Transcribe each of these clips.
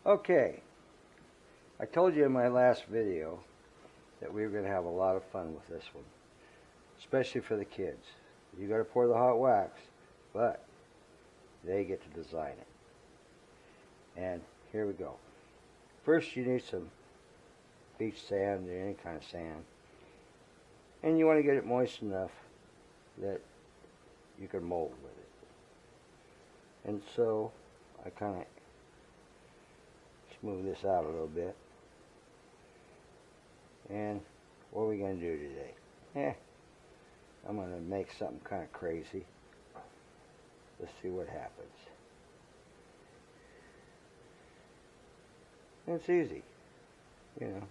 Okay, I told you in my last video that we were going to have a lot of fun with this one, especially for the kids. You got to pour the hot wax, but they get to design it. And here we go. First, you need some beach sand or any kind of sand, and you want to get it moist enough that you can mold with it. And so I kind of smooth this out a little bit. And what are we going to do today? I'm going to make something kind of crazy. Let's see what happens. And it's easy, you know.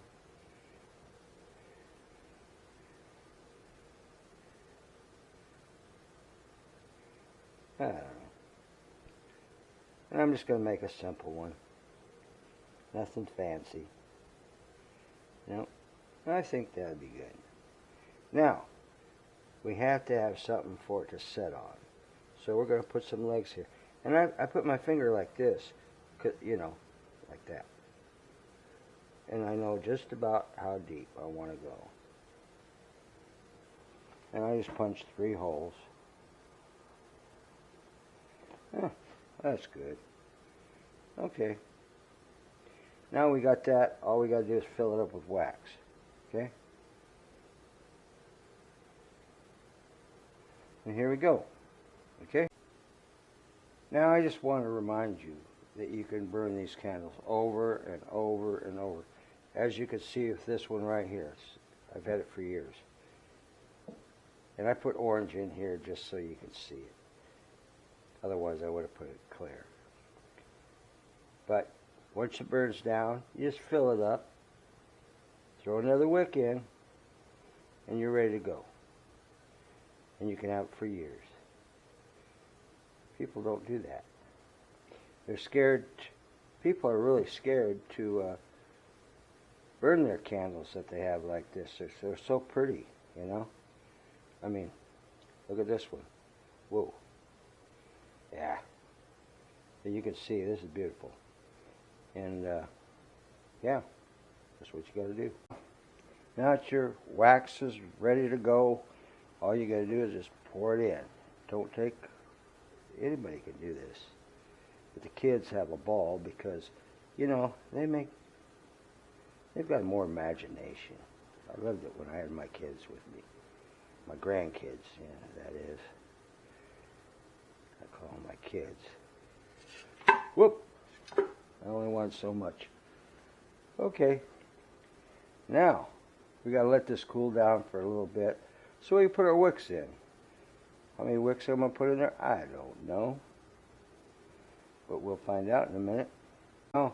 I don't know. And I'm just going to make a simple one. Nothing fancy. No, I think that'd be good. Now, we have to have something for it to set on. So we're going to put some legs here. And I put my finger like this, you know, like that. And I know just about how deep I want to go. And I just punched 3 holes. That's good. Okay. Now we got that. All we got to do is fill it up with wax. Okay? And here we go. Okay? Now I just want to remind you that you can burn these candles over and over and over. As you can see with this one right here. I've had it for years. And I put orange in here just so you can see it. Otherwise I would have put it clear. But once it burns down, you just fill it up, throw another wick in, and you're ready to go. And you can have it for years. People don't do that. They're scared. People are really scared to burn their candles that they have like this. They're so pretty, you know. I mean, look at this one. Whoa. Yeah. And you can see this is beautiful. And yeah, that's what you got to do. Now that your wax is ready to go, all you got to do is just pour it in. Don't take, anybody can do this. But the kids have a ball because, you know, they've got more imagination. I loved it when I had my kids with me. My grandkids, yeah, that is. I call them my kids. Whoop! I only want so much. Okay. Now, we got to let this cool down for a little bit so we can put our wicks in. How many wicks I'm going to put in there? I don't know. But we'll find out in a minute. Oh,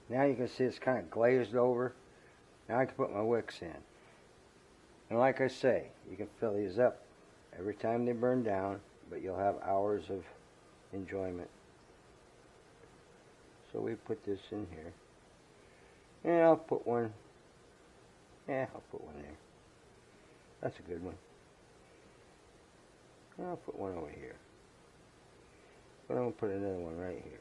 now you can see it's kind of glazed over. Now I can put my wicks in. And like I say, you can fill these up every time they burn down, but you'll have hours of enjoyment. So we put this in here. And I'll put one. Yeah, I'll put one there. That's a good one. And I'll put one over here. But I'm going to put another one right here.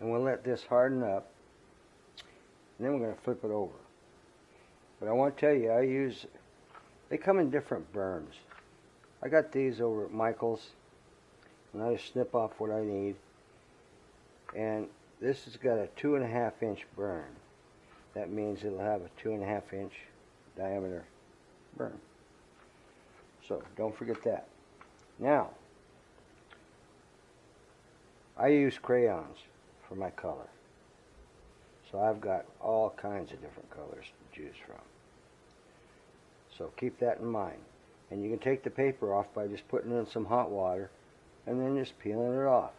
And we'll let this harden up. And then we're going to flip it over. But I want to tell you, they come in different burns. I got these over at Michael's, and I just snip off what I need. And this has got a 2.5 inch burn. That means it'll have a 2.5 inch diameter burn. So don't forget that. Now, I use crayons for my color. So I've got all kinds of different colors to choose from. So keep that in mind. And you can take the paper off by just putting it in some hot water and then just peeling it off,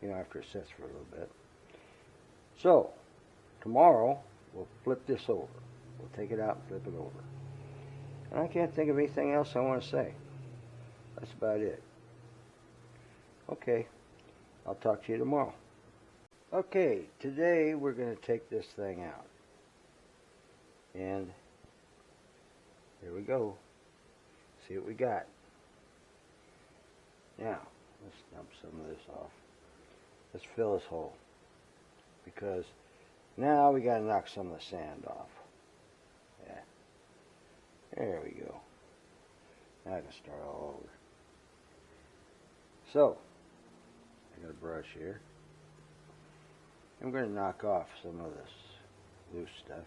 you know, after it sits for a little bit. So, tomorrow, we'll flip this over. We'll take it out and flip it over. And I can't think of anything else I want to say. That's about it. Okay, I'll talk to you tomorrow. Okay, today we're going to take this thing out. And here we go. See what we got. Now, Let's dump some of this off. Let's fill this hole. Because now we got to knock some of the sand off. Yeah. There we go. Now I can start all over. So, I got a brush here. I'm going to knock off some of this loose stuff.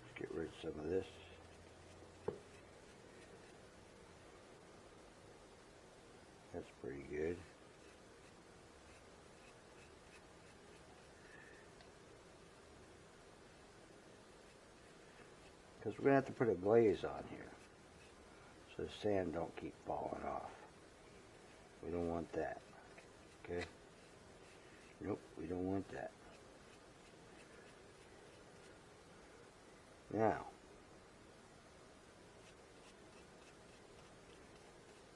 Let's get rid of some of this. That's pretty good. Because we're going to have to put a glaze on here so the sand don't keep falling off. We don't want that. Okay? Nope, we don't want that. Now,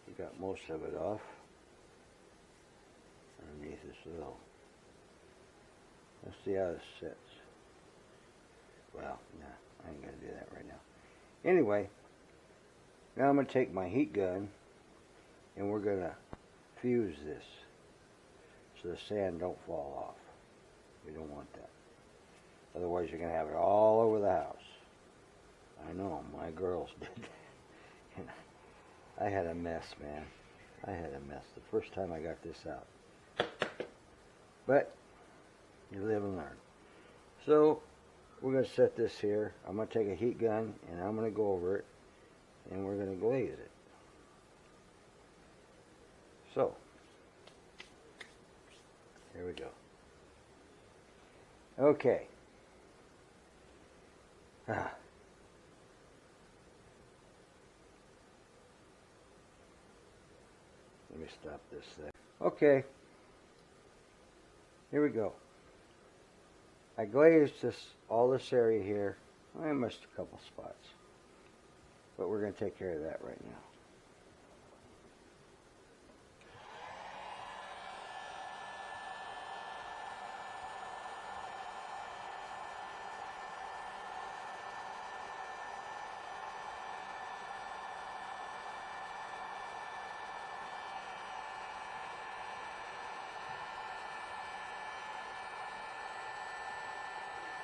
we got most of it off underneath this little. Let's see how this sits. Well, nah, I ain't gonna do that right now. Anyway, now I'm gonna take my heat gun and we're gonna fuse this so the sand don't fall off. We don't want that. Otherwise you're gonna have it all over the house. I know, my girls did that. I had a mess, man. I had a mess the first time I got this out. But you live and learn. So we're going to set this here. I'm going to take a heat gun and I'm going to go over it and we're going to glaze it. So, here we go. Okay. Let me stop this thing. Okay. Here we go. I glazed all this area here. I missed a couple spots. But we're going to take care of that right now.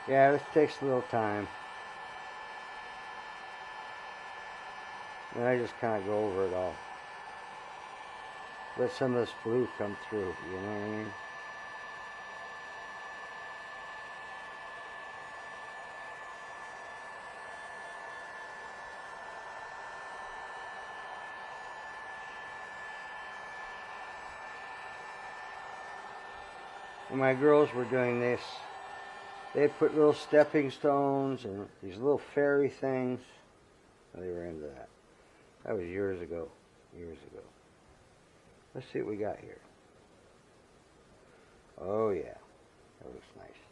Yeah, this takes a little time. And I just kind of go over it all. Let some of this blue come through, you know what I mean? When my girls were doing this, they put little stepping stones and these little fairy things. They were into that. That was years ago. Years ago. Let's see what we got here. Oh yeah. That looks nice.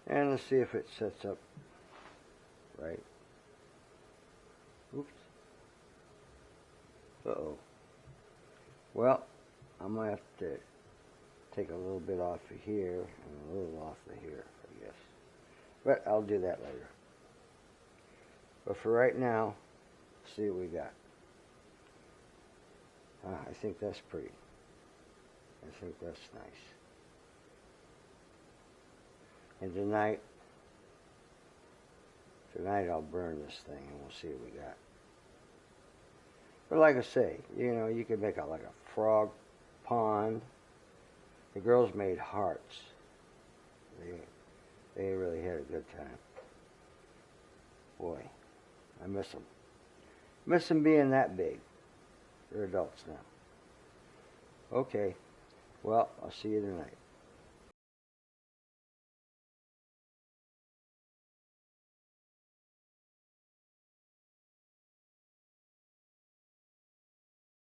And let's see if it sets up right. Oops. Uh-oh. Well, I'm going to have to take a little bit off of here and a little off of here, I guess. But I'll do that later. But for right now, let's see what we got. I think that's pretty. I think that's nice. And tonight I'll burn this thing and we'll see what we got. But like I say, you know, you could make like a frog pond. The girls made hearts. They really had a good time. Boy, I miss them. Miss them being that big. They're adults now. Okay, well, I'll see you tonight.